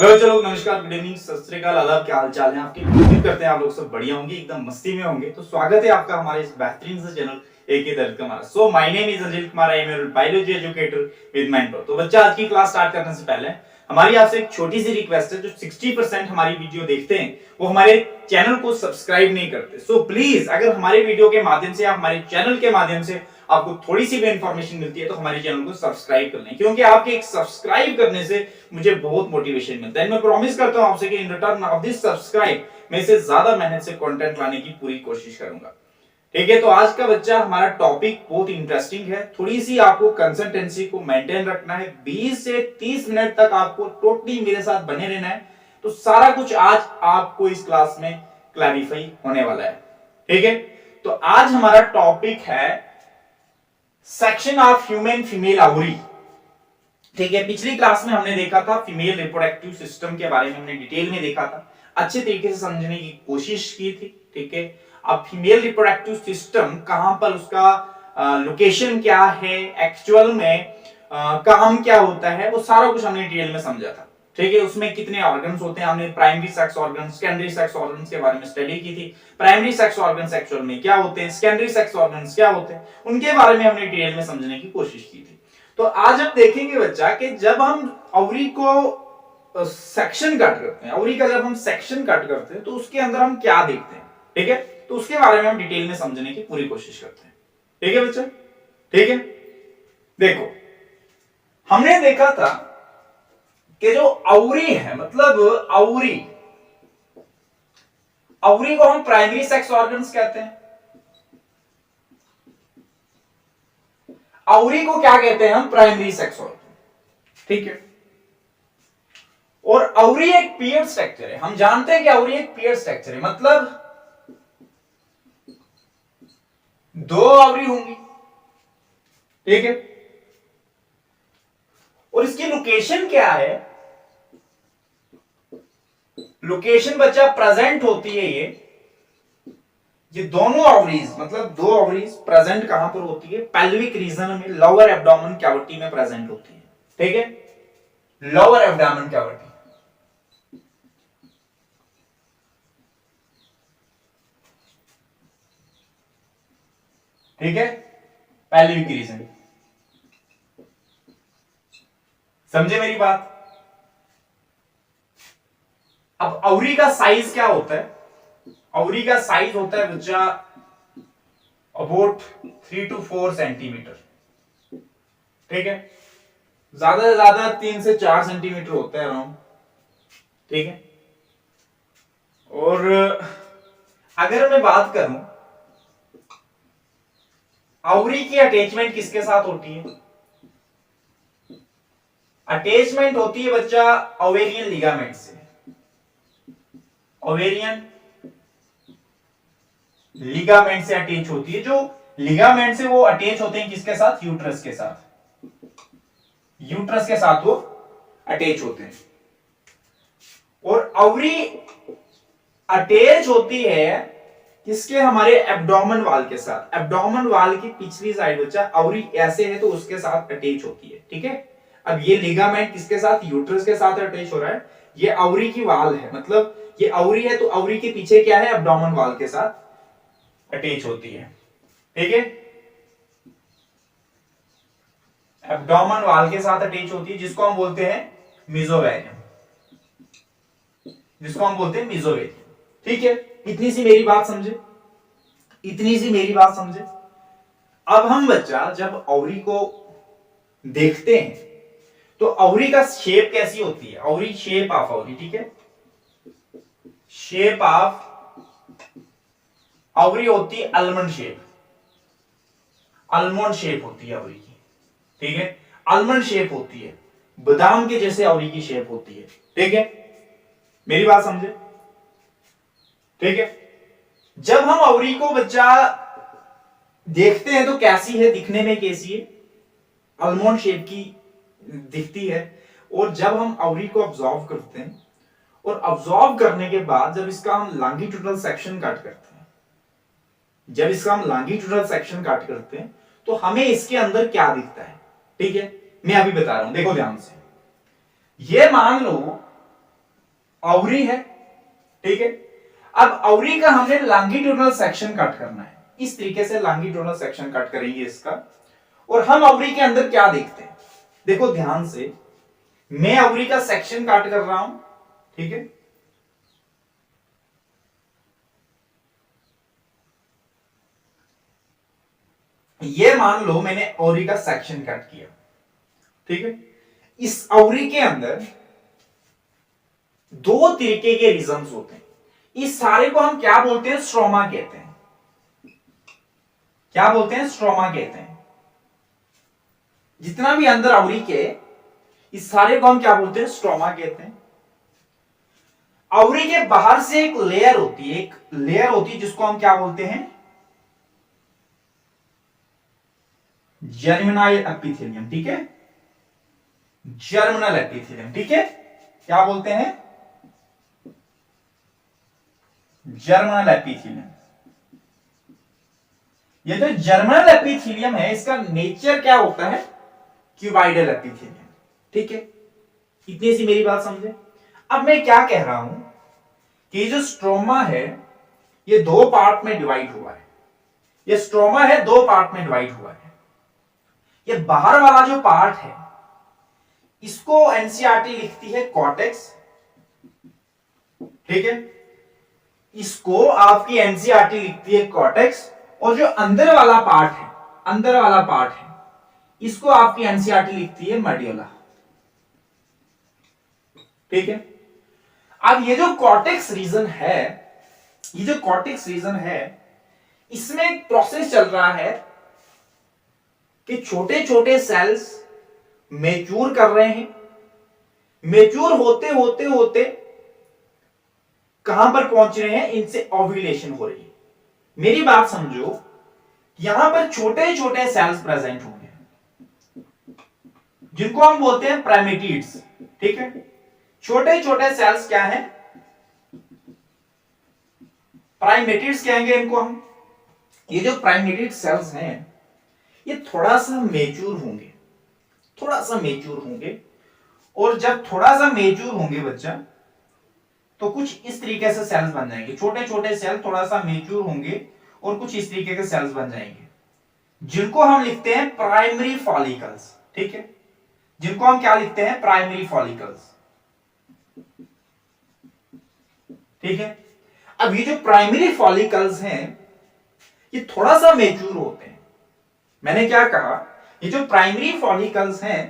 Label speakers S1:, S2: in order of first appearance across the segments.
S1: Hello चलो नमस्कार, good evening, सत श्री अकाल, आदाब, क्या हाल चाल है आपके। उम्मीद करते हैं आप लोग सब बढ़िया होंगे, एकदम मस्ती में होंगे। तो स्वागत है आपका हमारे इस बेहतरीन से चैनल एक ही दर्द का। So my name is Anil Kumar, I am a biology educator with mentor. तो बच्चा, आज की क्लास स्टार्ट करने से पहले हमारी आपसे एक छोटी सी रिक्वेस्ट है। जो 60% हमारी वीडियो देखते हैं वो हमारे चैनल को सब्सक्राइब नहीं करते। सो प्लीज, अगर हमारे वीडियो के माध्यम से, हमारे चैनल के माध्यम से आपको थोड़ी सी भी इंफॉर्मेशन मिलती है तो हमारे चैनल को सब्सक्राइब कर लें, क्योंकि आपके एक सब्सक्राइब करने से मुझे बहुत मोटिवेशन मिलता है। मैं प्रॉमिस करता हूं आपसे कि in return of this subscribe मैं इससे ज्यादा मेहनत से कंटेंट लाने की पूरी कोशिश करूंगा। ठीक है, तो आज का बच्चा हमारा टॉपिक बहुत इंटरेस्टिंग है। थोड़ी सी आपको कंसिस्टेंसी को मेंटेन रखना है। 20 से 30 मिनट तक आपको टोटली मेरे साथ बने रहना है। तो सारा कुछ आज आपको इस क्लास में क्लैरिफाई होने वाला है। ठीक है, तो आज हमारा टॉपिक है section of human female ovary. ठीक है, पिछली क्लास में हमने देखा था फीमेल रिप्रोडक्टिव सिस्टम के बारे में, हमने डिटेल में देखा था, अच्छे तरीके से समझने की कोशिश की थी। ठीक है, अब फीमेल रिप्रोडक्टिव सिस्टम कहां पर, उसका लोकेशन क्या है, एक्चुअल में काम क्या होता है, वो सारा कुछ हमने डिटेल में समझा था। ठीक है, उसमें कितने ऑर्गन्स होते हैं, हमने primary sex organ, secondary sex organs के बारे में स्टडी की थी। प्राइमरी सेक्स ऑर्गन्स एक्चुअल में क्या होते हैं, सेकेंडरी सेक्स ऑर्गन्स क्या होते हैं, उनके बारे में हमने डिटेल में समझने की कोशिश की थी। तो आज हम देखेंगे बच्चा कि जब हम ओवरी को सेक्शन कट करते हैं, ओवरी का जब हम सेक्शन कट करते हैं तो उसके अंदर हम क्या देखते हैं। ठीक है, तो उसके बारे में हम डिटेल में समझने की पूरी कोशिश करते हैं। ठीक है बच्चा, ठीक है। देखो, हमने देखा था कि जो ओवरी है, मतलब ओवरी को हम प्राइमरी सेक्स ऑर्गन्स कहते हैं। ओवरी को क्या कहते हैं हम, प्राइमरी सेक्स ऑर्गन। ठीक है, और ओवरी एक पेयर्ड स्ट्रक्चर है। हम जानते हैं कि ओवरी एक पेयर्ड स्ट्रक्चर है, मतलब दो ओवरी होंगी। ठीक है, और इसकी लोकेशन क्या है, लोकेशन बच्चा प्रेजेंट होती है ये दोनों ओवरीज, मतलब दो ओवरीज प्रेजेंट कहां पर होती है, पेल्विक रीजन में, लोअर एब्डोमेन कैविटी में प्रेजेंट होती है। ठीक है, लोअर एब्डोमेन कैविटी। ठीक है, पेल्विक रीजन। समझे मेरी बात। अब ओवरी का साइज क्या होता है, ओवरी का साइज होता है बच्चा अबाउट 3 to 4 सेंटीमीटर। ठीक है, ज्यादा से ज्यादा 3 से 4 सेंटीमीटर होता है अराउंड। ठीक है, और अगर मैं बात करूं ओवरी की अटैचमेंट किसके साथ होती है, अटैचमेंट होती है बच्चा ओवेरियन लिगामेंट से। ओवेरियन लिगामेंट से अटैच होती है। जो लिगामेंट से वो अटैच होते हैं किसके साथ, यूट्रस के साथ। यूट्रस के साथ वो अटैच होते हैं। और ओवरी अटैच होती है किसके, हमारे एब्डोमेन वाल के साथ। एब्डोमेन वाल की पिछली साइड बच्चा ओवरी ऐसे है तो उसके साथ अटैच होती है। ठीक है, अब ये लिगामेंट किसके साथ, यूट्रस के साथ अटैच हो रहा है। ये ओवरी की वाल है, मतलब ये ओवरी है तो ओवरी के पीछे क्या है, एब्डोमेन वाल के साथ अटैच होती है। ठीक है, एब्डोमेन वाल के साथ अटैच होती है, जिसको हम बोलते हैं मेसोवेरियम, जिसको हम बोलते हैं मेसोवेरियम। ठीक है, इतनी सी मेरी बात समझे, इतनी सी मेरी बात समझे। अब हम बच्चा जब ओवरी को देखते हैं तो ओवरी का शेप कैसी होती है, ओवरी शेप ऑफ ओवरी। ठीक है, शेप ऑफ ओवरी होती है आलमंड शेप, आलमंड शेप होती है ओवरी की। ठीक है, आलमंड शेप होती है, बादाम के जैसे ओवरी की शेप होती है। ठीक है, मेरी बात समझे। ठीक है, जब हम ओवरी को बच्चा देखते हैं तो कैसी है, दिखने में कैसी है, आलमंड शेप की दिखती है। और जब हम ओवरी को ऑब्जर्व करते हैं, और ऑब्जर्व करने के बाद जब इसका हम लॉन्गिट्यूडनल सेक्शन काट करते हैं, जब इसका हम लॉन्गिट्यूडनल सेक्शन काट करते हैं तो हमें इसके अंदर क्या दिखता है। ठीक है, मैं अभी बता रहा हूं, देखो ध्यान से। ये मान लो ओवरी है, ठीक है। अब ओवरी का हमने लॉन्गिट्यूडिनल सेक्शन कट करना है, इस तरीके से लॉन्गिट्यूडिनल सेक्शन कट करेंगे इसका। और हम ओवरी के अंदर क्या देखते हैं, देखो ध्यान से, मैं ओवरी का सेक्शन काट कर रहा हूं, ठीक है। ये मान लो मैंने ओवरी का सेक्शन कट किया, ठीक है। इस ओवरी के अंदर दो तरीके के रीजन्स होते हैं, इस सारे को हम क्या बोलते हैं, स्ट्रोमा कहते हैं। क्या बोलते हैं, स्ट्रोमा कहते हैं। जितना भी अंदर ओवरी के, इस सारे को हम क्या बोलते हैं, स्ट्रोमा कहते हैं। ओवरी के बाहर से एक लेयर होती है, एक लेयर होती है जिसको हम क्या बोलते हैं, जर्मिनल एपिथेलियम, ठीक है। जर्मिनल एपिथेलियम, ठीक है। क्या बोलते हैं, जर्मिनल एपिथेलियम। ये जो जर्मिनल एपिथेलियम है, इसका नेचर क्या होता है, क्यूबाइडल एपिथेलियम, ठीक है। इतनी सी मेरी बात समझे। अब मैं क्या कह रहा हूं कि जो स्ट्रोमा है ये दो पार्ट में डिवाइड हुआ है, ये स्ट्रोमा है दो पार्ट में डिवाइड हुआ है। ये बाहर वाला जो पार्ट है इसको एनसीईआरटी लिखती है कॉर्टेक्स, ठीक है। इसको आपकी एनसीईआरटी लिखती है कॉर्टेक्स, और जो अंदर वाला पार्ट है, अंदर वाला पार्ट है, इसको आपकी एनसीईआरटी लिखती है मेडुला, ठीक है। अब ये जो कॉर्टेक्स रीजन है, ये जो कॉर्टेक्स रीजन है, इसमें एक प्रोसेस चल रहा है कि छोटे छोटे सेल्स मैच्योर कर रहे हैं। मैच्योर होते होते होते कहां पर पहुंच रहे हैं, इनसे ओव्यूलेशन हो रही है। मेरी बात समझो, यहां पर छोटे छोटे सेल्स प्रेजेंट होंगे जिनको हम बोलते हैं प्राइमेटिड्स, ठीक है। छोटे छोटे सेल्स क्या है, प्राइमेटिड्स कहेंगे इनको हम। ये जो प्राइमेटिड सेल्स हैं ये थोड़ा सा मेच्योर होंगे, थोड़ा सा मेच्योर होंगे। और जब थोड़ा सा मेच्योर होंगे बच्चा, तो कुछ इस तरीके से सेल्स बन जाएंगे। छोटे छोटे सेल थोड़ा सा मेच्योर होंगे और कुछ इस तरीके के सेल्स बन जाएंगे, जिनको हम लिखते हैं प्राइमरी फॉलिकल्स, ठीक है। जिनको हम क्या लिखते हैं, प्राइमरी फॉलिकल्स, ठीक है। अब ये जो प्राइमरी फॉलिकल्स हैं ये थोड़ा सा मेच्योर होते हैं। मैंने क्या कहा, ये जो प्राइमरी फॉलिकल्स हैं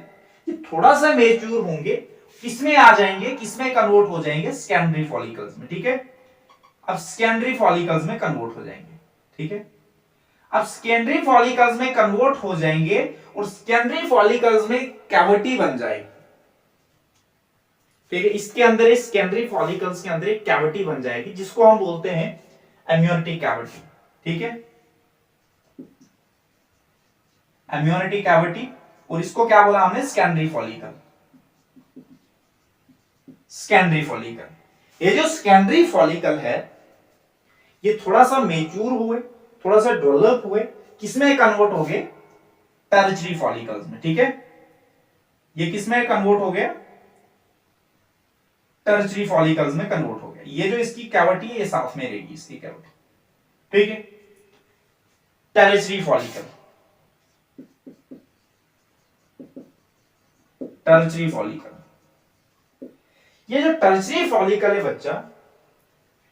S1: ये थोड़ा सा मेच्योर होंगे, किसमें आ जाएंगे, किसमें कन्वर्ट हो जाएंगे, सेकेंडरी फॉलिकल्स में, ठीक है। अब सेकेंडरी फॉलिकल्स में कन्वर्ट हो जाएंगे, ठीक है। अब सेकेंडरी फॉलिकल्स में कन्वर्ट हो जाएंगे और सेकेंडरी फॉलिकल्स में कैविटी बन जाएगी, ठीक है। इसके अंदर, इस सेकेंडरी फॉलिकल्स के अंदर एक कैविटी बन जाएगी जिसको हम बोलते हैं एम्नियोटिक कैविटी, ठीक है। एम्नियोटिक कैविटी, और इसको क्या बोला हमने, सेकेंडरी फॉलिकल। सेकेंडरी फॉलिकल, ये जो सेकेंडरी फॉलिकल है ये थोड़ा सा मेच्योर हुए, थोड़ा सा डेवलप हुए, किसमें कन्वर्ट हो गए, टर्शियरी फॉलिकल्स में, ठीक है। ये किसमें कन्वर्ट हो गया, टर्शियरी फॉलिकल्स में कन्वर्ट हो गया। ये जो इसकी कैविटी है ये साथ में रहेगी, इसकी कैविटी, ठीक है। Tertiary follicle, tertiary follicle. ये जो टर्शियरी फॉलिकल है बच्चा,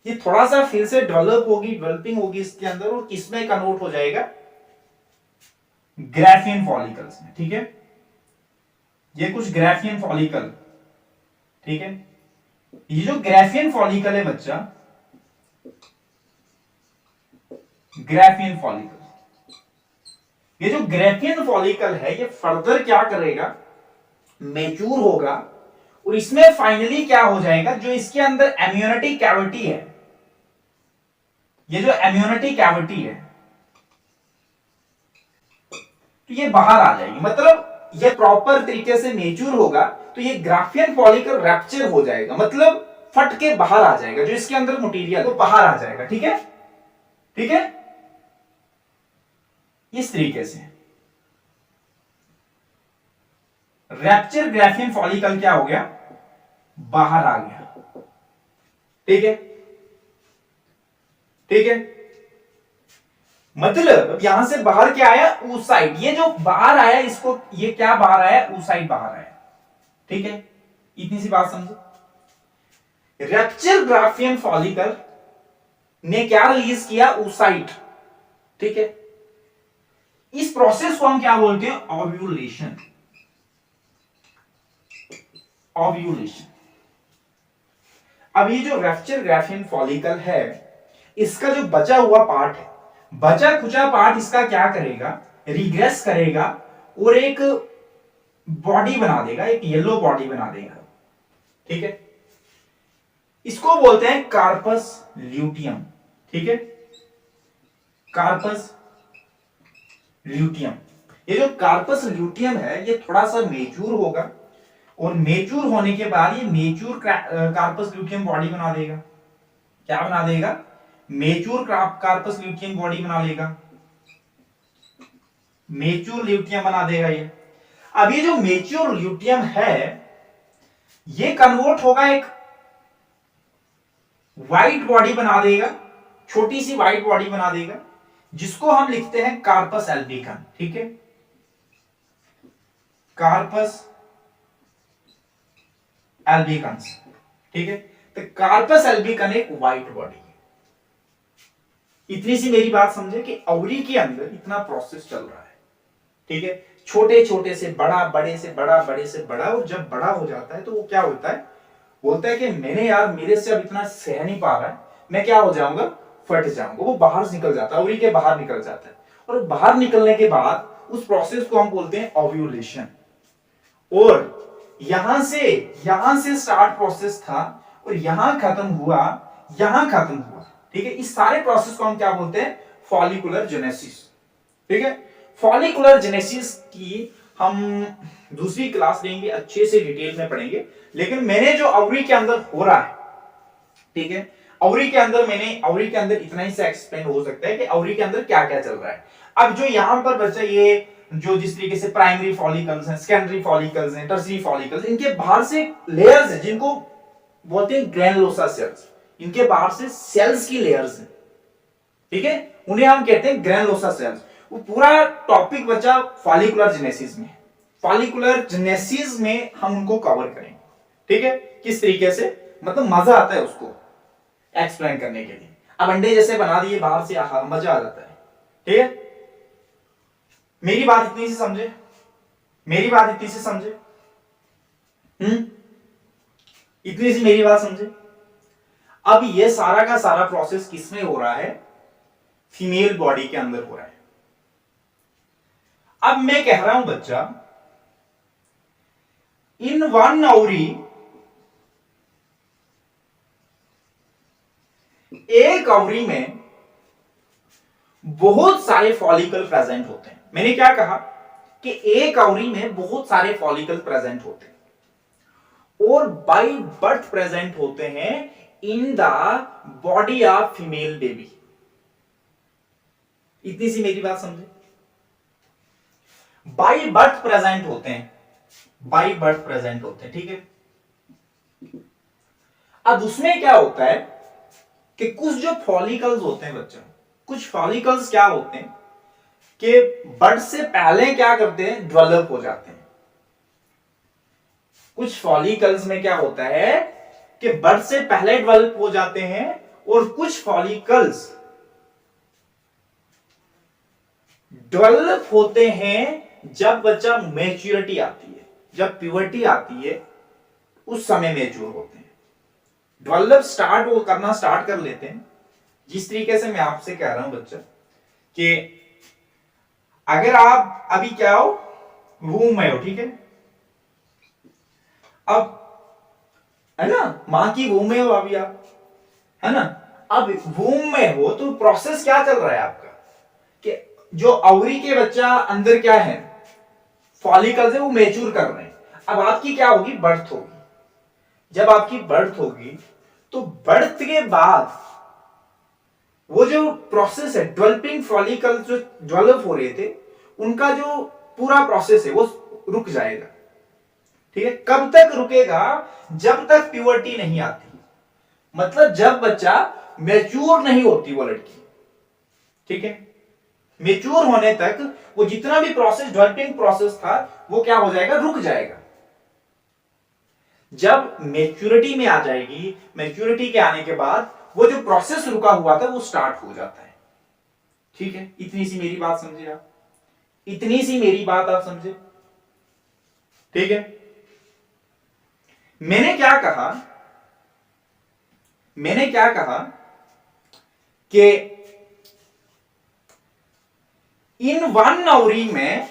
S1: ये थोड़ा सा फिर से डेवलप होगी, डेवलपिंग होगी इसके अंदर, और किसमें कन्वर्ट हो जाएगा, ग्राफियन फॉलिकल्स में, ठीक है। ये कुछ ग्राफियन फॉलिकल, ठीक है। ये जो ग्राफियन फॉलिकल है बच्चा, ग्राफियन फॉलिकल, ये जो ग्राफियन फॉलिकल है ये फर्दर क्या करेगा, मैच्योर होगा, और इसमें फाइनली क्या हो जाएगा, जो इसके अंदर एम्नियोटिक कैविटी है, ये जो एम्नियोटिक कैविटी है तो ये बाहर आ जाएगी। मतलब ये प्रॉपर तरीके से मैच्योर होगा तो ये ग्राफियन फॉलिकल रैप्चर हो जाएगा, मतलब फट के बाहर आ जाएगा, जो इसके अंदर मटेरियल वो बाहर आ जाएगा, ठीक है, ठीक है। इस तरीके से रैप्चर ग्राफियन फॉलिकल क्या हो गया, बाहर आ गया, ठीक है, ठीक है। मतलब यहां से बाहर क्या आया, oocyte। ये जो बाहर आया इसको, ये क्या बाहर आया, oocyte बाहर आया। ठीक है, इतनी सी बात समझो। रप्चर ग्राफियन फॉलिकल ने क्या रिलीज किया, oocyte। ठीक है, इस प्रोसेस को हम क्या बोलते हैं, ओव्यूलेशन। ओव्यूलेशन। अब ये जो रप्चर ग्राफियन फॉलिकल है, इसका जो बचा हुआ पार्ट है, बचा खुचा पार्ट इसका क्या करेगा, रिग्रेस करेगा और एक बॉडी बना देगा, एक येलो बॉडी बना देगा। ठीक है, इसको बोलते हैं कार्पस ल्यूटियम। ठीक है, कार्पस ल्यूटियम। ये जो कार्पस ल्यूटियम है, ये थोड़ा सा मेच्योर होगा और मेच्योर होने के बाद ये मेच्योर कार्पस ल्यूटियम बॉडी बना देगा। क्या बना देगा, मेच्योर कार्पस ल्यूटियम बॉडी बना लेगा, मेच्योर ल्यूटियम बना देगा ये। अब ये जो मेच्योर ल्यूटियम है, ये कन्वर्ट होगा, एक व्हाइट बॉडी बना देगा, छोटी सी व्हाइट बॉडी बना देगा, जिसको हम लिखते हैं कार्पस एल्बिकम। ठीक है, कार्पस एल्बिकन्स। ठीक है, तो कार्पस एल्बिकन एक व्हाइट बॉडी है। इतनी सी मेरी बात समझे कि ओवरी के अंदर इतना प्रोसेस चल रहा है। ठीक है, छोटे छोटे से बड़ा, बड़े से बड़ा, बड़े से बड़ा, और जब बड़ा हो जाता है तो वो क्या होता है, बोलता है कि मैंने यार, मेरे से अब इतना सह नहीं पा रहा है, मैं क्या हो जाऊंगा, फट जाऊंगा। वो बाहर निकल जाता है, ओवरी के बाहर निकल जाता है, और बाहर निकलने के बाद उस प्रोसेस को हम बोलते हैं ओव्यूलेशन। और यहां से स्टार्ट प्रोसेस था और यहां खत्म हुआ, यहां खत्म हुआ। ठीक है, इस सारे प्रोसेस को हम क्या बोलते हैं, फॉलिकुलर जेनेसिस। ठीक है, फॉलिकुलर जेनेसिस की हम दूसरी क्लास लेंगे, अच्छे से डिटेल में पढ़ेंगे। लेकिन मैंने जो ओवरी के अंदर हो रहा है, ठीक है, ओवरी के अंदर इतना ही से एक्सप्लेन हो सकता है कि ओवरी के अंदर क्या क्या चल रहा है। अब जो यहां पर बच्चा, ये जो जिस तरीके से प्राइमरी फॉलिकल्स हैं, सेकेंडरी फॉलिकल्स हैं, टर्शियरी फॉलिकल्स, इनके बाहर से लेयर्स हैं जिनको बोलते हैं ग्रैनुलोसा सेल्स। इनके बाहर से सेल्स की लेयर्स हैं। ठीक है, उन्हें हम कहते हैं ग्रैनुलोसा सेल्स। वो पूरा टॉपिक बचा फॉलिकुलर जेनेसिस में। फॉलिकुलर जेनेसिस में हम उनको कवर करेंगे। ठीक है, किस तरीके से, मतलब मजा आता है उसको एक्सप्लेन करने के लिए। अब अंडे जैसे बना दिए बाहर से, मजा आ जाता है। ठीक है, मेरी बात इतनी सी समझे, मेरी बात इतनी सी समझे, इतनी सी मेरी बात समझे। अब ये सारा का सारा प्रोसेस किसमें हो रहा है, फीमेल बॉडी के अंदर हो रहा है। अब मैं कह रहा हूं बच्चा, इन वन ओवरी, एक ओवरी में बहुत सारे फॉलिकल प्रेजेंट होते हैं। मैंने क्या कहा कि एक ओवरी में बहुत सारे फॉलिकल प्रेजेंट होते हैं और बाय बर्थ प्रेजेंट होते हैं in the body of female baby. इतनी सी मेरी बात समझे, बाय बर्थ प्रेजेंट होते हैं, बाय बर्थ प्रेजेंट होते हैं। ठीक है, अब उसमें क्या होता है कि कुछ जो फॉलिकल्स होते हैं बच्चा, कुछ फॉलिकल्स क्या होते हैं कि बर्थ से पहले क्या करते हैं, डेवलप हो जाते हैं। कुछ फॉलिकल्स में क्या होता है कि बर्थ से पहले डेवलप हो जाते हैं, और कुछ फॉलिकल्स डेवलप होते हैं जब बच्चा मैच्योरिटी आती है, जब प्यूबर्टी आती है, उस समय मैच्योर होते हैं। डेवलप करना स्टार्ट कर लेते हैं। जिस तरीके से मैं आपसे कह रहा हूं बच्चा कि अगर आप अभी क्या हो, वूम में हो, ठीक है, अब है ना, मां की वूम में हो अभी आप, है ना। अब वूम में हो तो प्रोसेस क्या चल रहा है आपका, कि जो ओवरी के बच्चा अंदर क्या है, फॉलिकल्स है, वो मैच्योर कर रहे हैं। अब आपकी क्या होगी, बर्थ होगी। जब आपकी बर्थ होगी तो बर्थ के बाद वो जो प्रोसेस है, डेवलपिंग फॉलिकल्स जो डेवलप हो रहे थे, उनका जो पूरा प्रोसेस है वो रुक जाएगा। ठीक है, कब तक रुकेगा, जब तक प्यूबर्टी नहीं आती। मतलब जब बच्चा मैच्योर नहीं होती वो लड़की, ठीक है, मैच्योर होने तक वो जितना भी प्रोसेस, डेवलपिंग प्रोसेस था, वो क्या हो जाएगा, रुक जाएगा। जब मैच्योरिटी में आ जाएगी, मैच्योरिटी के आने के बाद वो जो प्रोसेस रुका हुआ था वो स्टार्ट हो जाता है। ठीक है, इतनी सी मेरी बात समझे आप, इतनी सी मेरी बात आप समझे, ठीक है। मैंने क्या कहा, मैंने क्या कहा कि इन वन नौरी में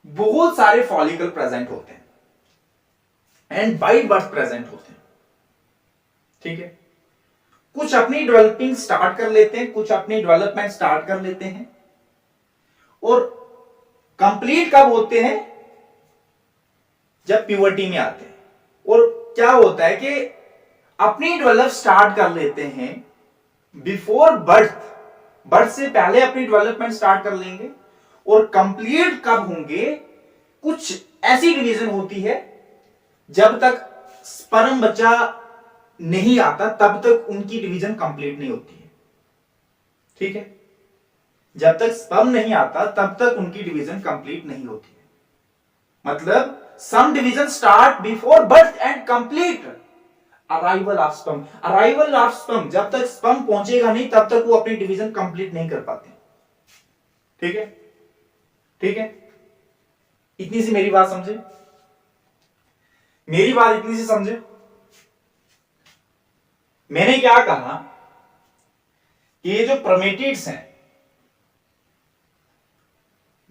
S1: बहुत सारे फॉलिकल प्रेजेंट होते हैं एंड बाय बर्थ प्रेजेंट होते हैं, ठीक है। कुछ अपनी डेवलपिंग स्टार्ट कर लेते हैं, कुछ अपनी डेवलपमेंट स्टार्ट कर लेते हैं, और कंप्लीट कब होते हैं, जब प्यूबर्टी में आते हैं। और क्या होता है कि अपनी डेवलप स्टार्ट कर लेते हैं बिफोर बर्थ, बर्थ से पहले अपनी डेवलपमेंट स्टार्ट कर लेंगे, और कंप्लीट कब होंगे, कुछ ऐसी डिवीजन होती है जब तक स्पर्म बच्चा नहीं आता तब तक उनकी डिवीजन कंप्लीट नहीं होती है, ठीक है। जब तक स्पर्म नहीं आता तब तक उनकी डिवीजन कंप्लीट नहीं होती है। मतलब some division start before birth and complete arrival of sperm. Arrival of sperm, जब तक स्पर्म पहुंचेगा नहीं तब तक वो अपनी डिवीजन कंप्लीट नहीं कर पाते, ठीक है, ठीक है। इतनी सी मेरी बात समझे, मेरी बात इतनी सी समझे। मैंने क्या कहा कि ये जो प्रमेटिड्स हैं,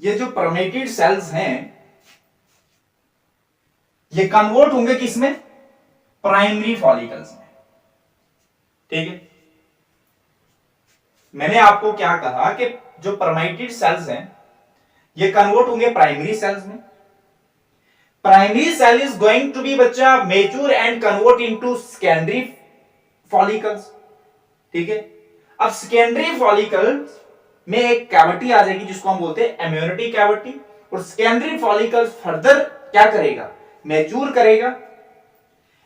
S1: ये जो प्रमेटिड सेल्स हैं, ये कन्वर्ट होंगे किसमें, प्राइमरी फॉलिकल्स में, ठीक है। मैंने आपको क्या कहा कि जो प्रमेटिड सेल्स हैं ये कन्वर्ट होंगे प्राइमरी सेल्स में। Primary cell is going to be बच्चा mature and convert into secondary follicles, ठीक है। अब सेकेंडरी फॉलिकल्स में एक कैविटी आ जाएगी जिसको हम बोलते हैं एम्यूनिटी कैविटी, और सेकेंडरी फॉलिकल फर्दर क्या करेगा, मैच्योर करेगा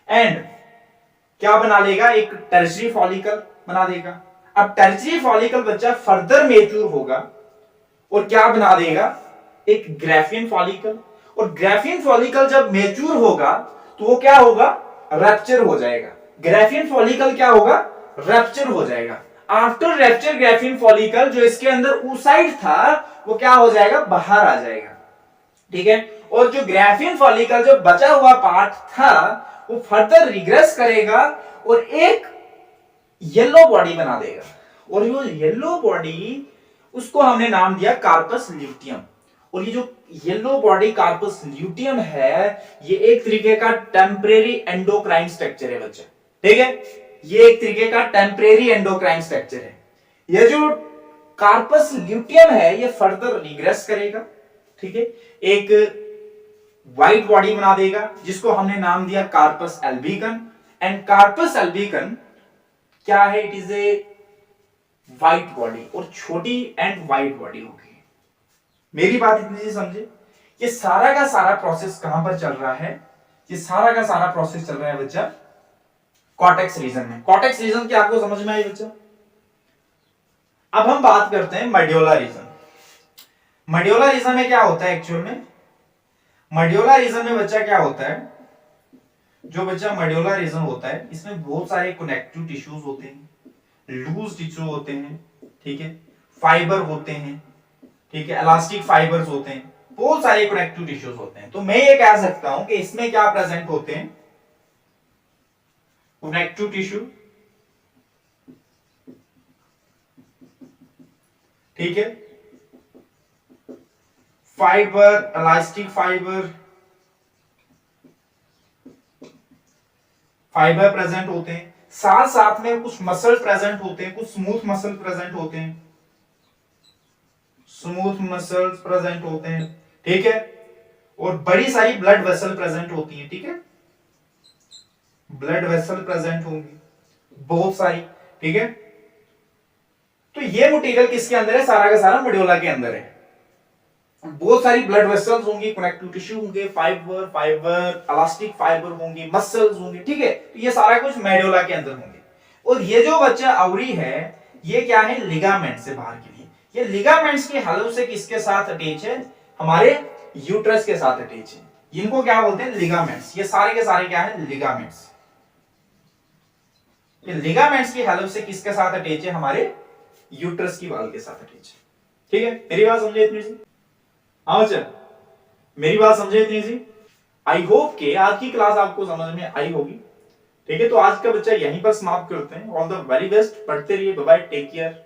S1: एंड क्या बना लेगा, एक टर्शियरी फॉलिकल बना देगा। अब टर्शियरी फॉलिकल बच्चा फर्दर मैच्योर होगा और क्या बना देगा, एक ग्राफियन फॉलिकल, और ग्राफियन फॉलिकल जब मैच्योर होगा तो वो क्या होगा, रप्चर हो जाएगा। ग्राफियन फॉलिकल क्या होगा, रप्चर हो जाएगा। आफ्टर रप्चर ग्राफियन फॉलिकल जो इसके अंदर oocyte था वो क्या हो जाएगा, बाहर आ जाएगा, ठीक है। और जो ग्राफियन फॉलिकल जो बचा हुआ पार्ट था वो फर्दर रिग्रेस करेगा और एक येलो बॉडी बना देगा, और वो येलो बॉडी उसको हमने नाम दिया कार्पस ल्यूटियम। और ये जो येलो बॉडी कार्पस ल्यूटियम है ये एक तरीके का टेम्परेरी एंडोक्राइन स्ट्रक्चर है बच्चा, ठीक है। ये एक तरीके का टेम्परेरी एंडोक्राइन स्ट्रक्चर है। ये जो कार्पस ल्यूटियम है ये फर्दर रिग्रेस करेगा, ठीक है, एक व्हाइट बॉडी बना देगा जिसको हमने नाम दिया corpus albicans. And corpus albicans क्या है, it is a white body, और छोटी एंड व्हाइट बॉडी होगी। मेरी बात इतनी सी समझे। ये सारा का सारा प्रोसेस कहां पर चल रहा है, ये सारा का सारा प्रोसेस चल रहा है बच्चा कॉर्टेक्स रीजन में। कॉर्टेक्स रीजन की आपको समझ में आई बच्चा। अब हम बात करते हैं मेड्यूला रीजन। मेड्यूला रीजन में क्या होता है एक्चुअल में, मेड्यूला रीजन में बच्चा क्या होता है, जो बच्चा मेड्यूला रीजन होता है इसमें बहुत सारे कनेक्टिव टिश्यूज होते हैं, लूज टिश्यू होते हैं, ठीक है, फाइबर होते हैं, ठीक है, इलास्टिक फाइबर्स होते हैं, बहुत सारे कनेक्टिव टिश्यूज होते हैं। तो मैं ये कह सकता हूं कि इसमें क्या प्रेजेंट होते हैं, कनेक्टिव टिश्यू, ठीक है, fibre, elastic fibre, fibre present होते हैं, साथ साथ में कुछ मसल प्रेजेंट होते हैं, कुछ स्मूथ मसल प्रेजेंट होते हैं, स्मूथ मसल्स प्रेजेंट होते हैं, ठीक है, और बड़ी सारी ब्लड वेसल प्रेजेंट होती हैं, ठीक है, ब्लड वेसल प्रेजेंट होंगी बहुत सारी, ठीक है। तो ये मटेरियल किसके अंदर है, सारा का सारा मेडुला के अंदर है। बहुत सारी ब्लड वेसल्स होंगी, कनेक्टिव टिश्यू होंगे, फाइबर इलास्टिक फाइबर होंगे, मसल्स होंगे, ठीक है। तो ये सारा कुछ मेडुला के अंदर होंगे। और ये जो बच्चा अवरी है, ये क्या है, लिगामेंट से बाहर के लिए। ये लिगामेंट्स की हेल्प से किसके साथ अटैच है, हमारे यूट्रस के साथ अटैच है। इनको क्या बोलते हैं, लिगामेंट्स। ये सारे के सारे क्या है, लिगामेंट्स। ये लिगामेंट्स की हेल्प से किसके साथ अटैच है, हमारे यूट्रस की वाल के साथ अटैच है। ठीक है, मेरी बात समझे इतनी सी? हाँ बच्चा, मेरी बात समझे इतनी सी? आई होप के आज की क्लास आपको समझ में आई होगी। ठीक है, तो आज का बच्चा यहीं पर समाप्त करते हैं। ऑल द वेरी बेस्ट, पढ़ते रहिए, बाय बाय, टेक केयर।